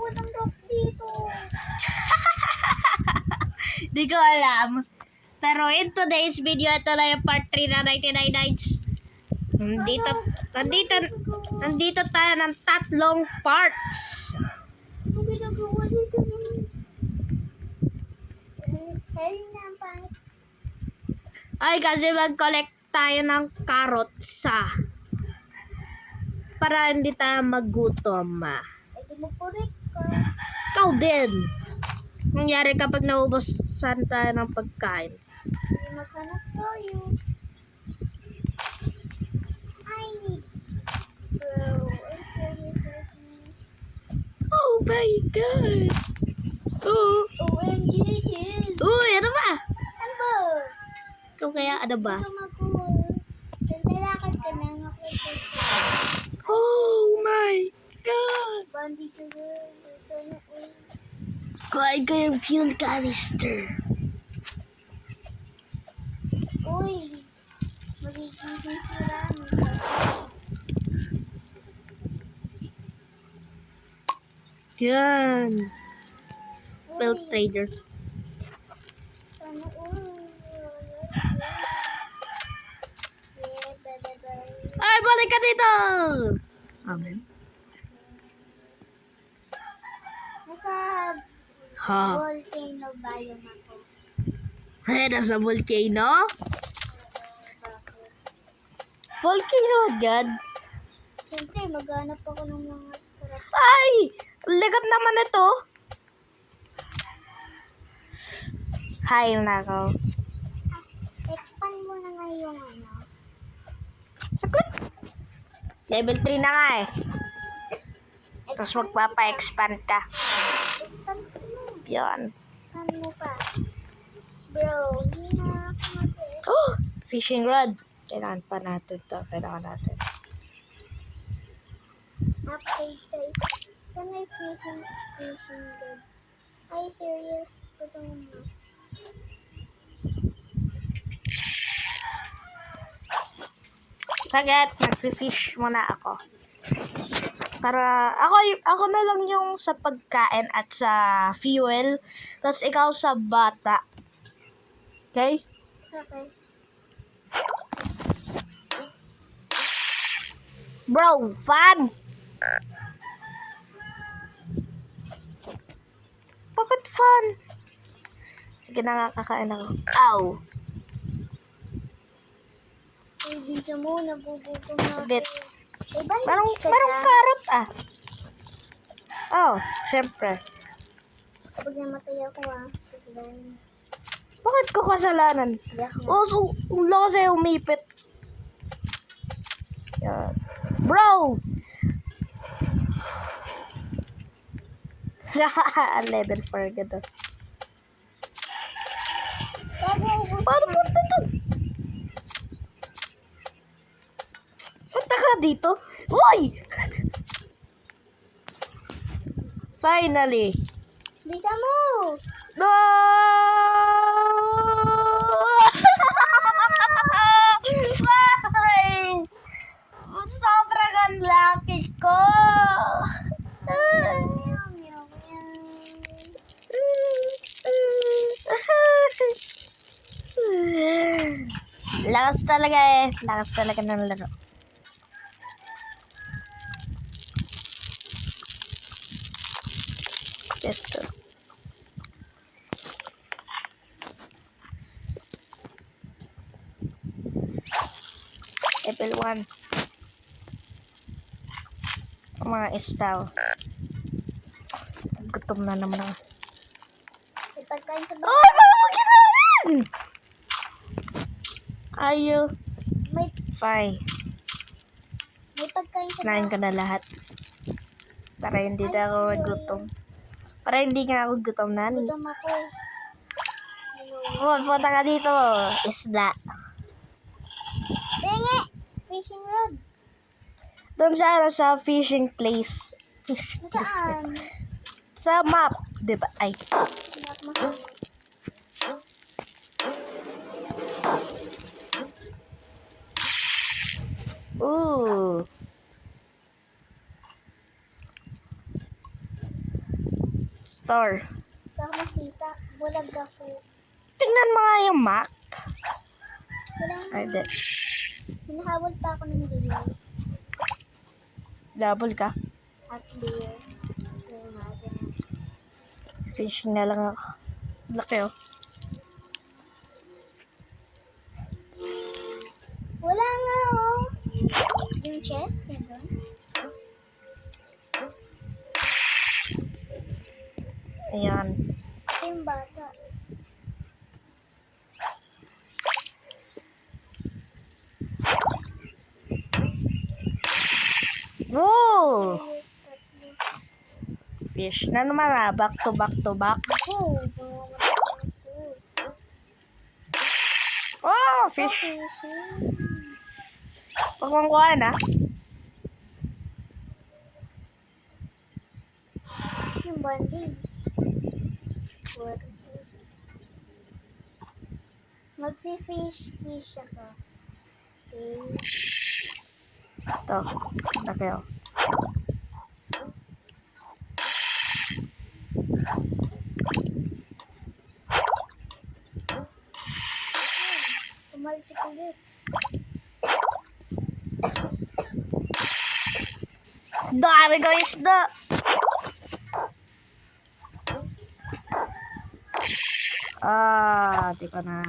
walang rock dito? Di ko alam. Pero in today's video, ito na yung part 3 na 99 nights. Nandito tayo ng tatlong parts. Anong ginagawa dito? Hell na ang pangit. Ay, kasi mag-collect tayo ng carrots para hindi tayo magutom. Eh, di mo correct ka. Ikaw din. Nangyari kapag naubusan tayo ng pagkain. Hindi maghanap tayo. I need bro. I'm serious with me. Oh my God. Oh. OMG, chill. Uy, ano ba? Ano ba? Ikaw kaya, ano ba? Gutom ako. Lalakad ka na nga kay Oh my God. Bandi ka ba? Sana all. Kuhain ko yung fuel canister. Uy! Magiging sira. Yan. Belt Uy! trader. Sana all. Yeah, bye-bye. Ay, balik ka dito! Amen. Nasa Ha? volcano biome ako. Ay, nasa volcano? Bakit? Volcano agad? Siyempre, maghanap ako ng mga scraps. Ay! Ligat naman ito. Hay na ako. Expand mo na nga yung ano. Sagot. Level 3 na nga eh. Tapos magpapa-expand ka. Expand mo. Yan. Expand mo pa. Bro, hindi na ako mag-expand. Oh! Fishing rod. Kailangan pa natin to. Kailangan natin. Update size. Saan may fishing rod? Ay, serious. Ito mo. Sagad, mag-fish muna ako. Para ako na lang yung sa pagkain at sa fuel. Tapos ikaw sa bata. Okay? Okay. Bro, fun! Bakit fun? Sige na nga, kakain ako. Ow! Ay, bisa mo, nagugutom na ako. Saglit. Eh, bandage Merong ka dyan. carrot Oh, syempre. Kapag namatay ako Sige. Bakit ko kasalanan? Yak na. Oh, so, ulo kasi umipit. Yan. Bro! 11 for ganda. Paano punta doon? Punta ka dito? Uy! Finally! Bisa mo! No! Why? Sobrang unlucky ko! Meow, meow, meow. Lakas talaga eh. Lakas talaga ng laro. Just go. Level 1. Ang mga istaw. Gutom na naman ako. May pagkain sa Oh, paano mo ginawa yan? Ayo. May, Fine. may pagkain sa Kinain ko na lahat. Para hindi na ako magutom. Para hindi nga ako gutom na. Gutom ako. Oh, punta ka dito. Isda. Pingi! Fishing rod. Doon sa fishing place. Fishing place. Saan? Sa map. Diba? Ay. Anak mo. Ooh. store. Hindi ako makita. Bulag ako. Tingnan mo nga yung map. Wala Ay, nga. di. Hinahabol pa ako ng deer. Double ka. At deer. Yung mga ganyan. Fishing na lang ako. Laki oh. Wala nga oh. Yung chest, yun doon. Ayan. Ito yung bata. Woo! Yes, tatlo. Fish na naman ah. Back to back to back. Oh, Oh, fish. Huwag mong kuhaan ah. Yung banding. Mag-fish ako. Okay. Ito. Laki oh. Umalis ulit. Dami ko isda. Di ko na.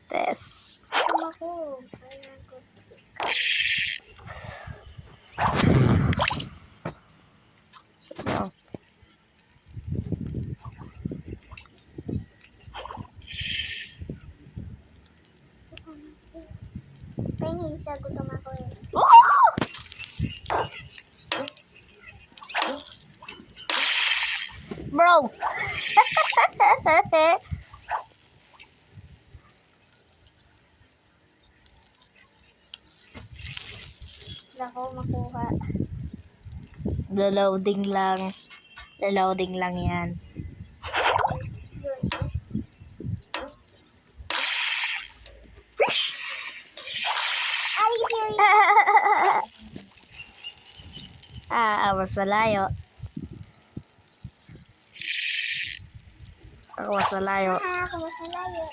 Test. Tama ko. Ayan ko. No. Pahingin sa gutom ako eh. Bro. Wala ko makuha. Loading lang. Loading lang yan. Yun. Fish! Are you serious? Mas malayo. Mas malayo. Ako mas malayo.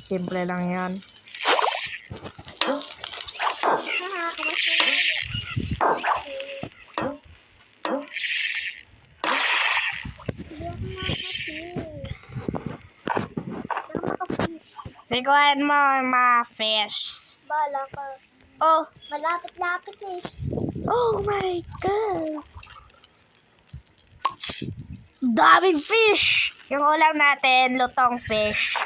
Simple lang yan. Ako mas malayo. Hindi ako makapil. Hindi ako makapil. Sikuhan mo mga fish. Bala ka. Oh! Malapit-lapit eh. Oh my God! Daming fish! Yung ulam natin, lutong fish.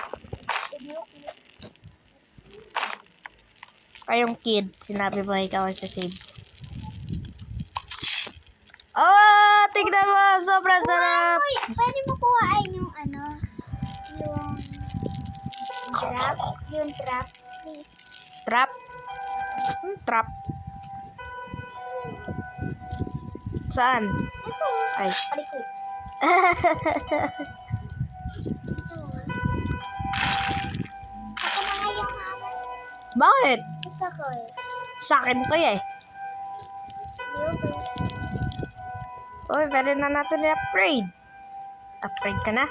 Ay, yung kid. Sinabi mo ikaw ang sasave. Oh! Tignan mo! Sobrang sarap! Uy, pwede mo kuhain yung ano, yung trap, please. Trap? Trap. Saan? Ito, Ay. palikot. Ito. Ako na nga yung hammer. Bakit? Gusto ko eh. Sa akin to eh. Uy, pwede na natin i-upgrade. Upgrade ka na?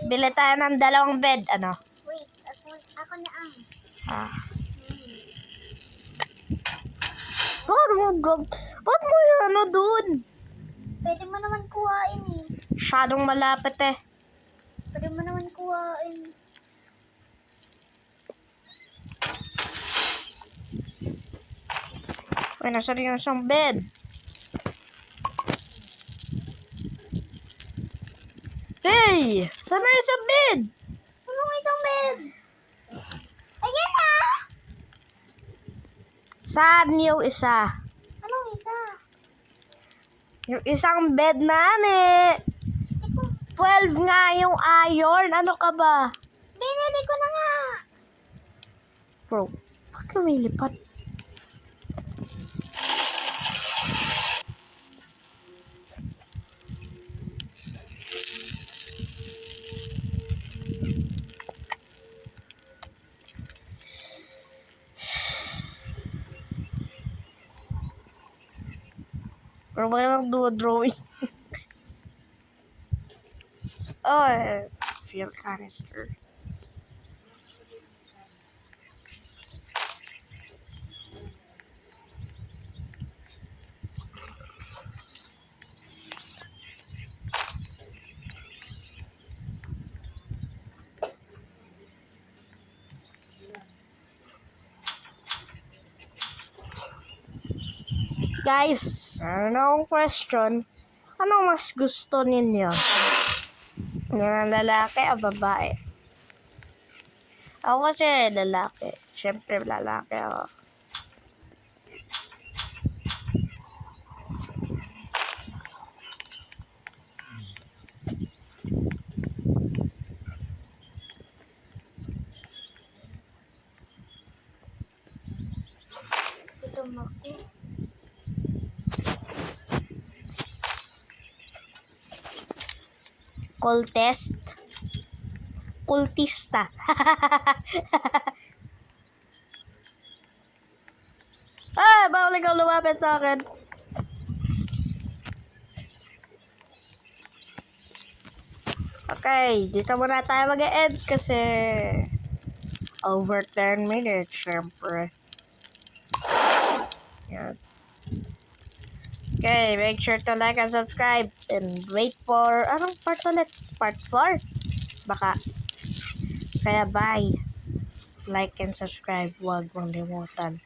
Bili tayo ng 2 bed. Ano? Wait, ako na ang. Ba't mo yung ano dun? Pwede mo naman kuhain eh. Masyadong malapit eh. Pwede mo naman kuhain. Uy, nasa rin yung isang bed. Say! Saan na yung isang bed? Anong isang bed? Ayan na! Saan yung isa? Anong isa? Yung isang bed na Hindi ko. 12 nga yung iron. Ano ka ba? Binili ko na nga. Bro, bakit lumilipad? Pero ba lang drawing? Oh, fuel canister. Guys, ano question? Ano mas gusto ninyo? Yung lalaki o babae? Ako kasi lalaki. Siyempre lalaki ako. Gutom ako. Kultista. Bawal ikaw lumapit sa akin. Okay, dito muna tayo mag-end kasi over 10 minutes, syempre. Yan. Okay, make sure to like and subscribe and wait for, anong part ulit? Part 4? Baka. Kaya bye. Like and subscribe, huwag mong limutan.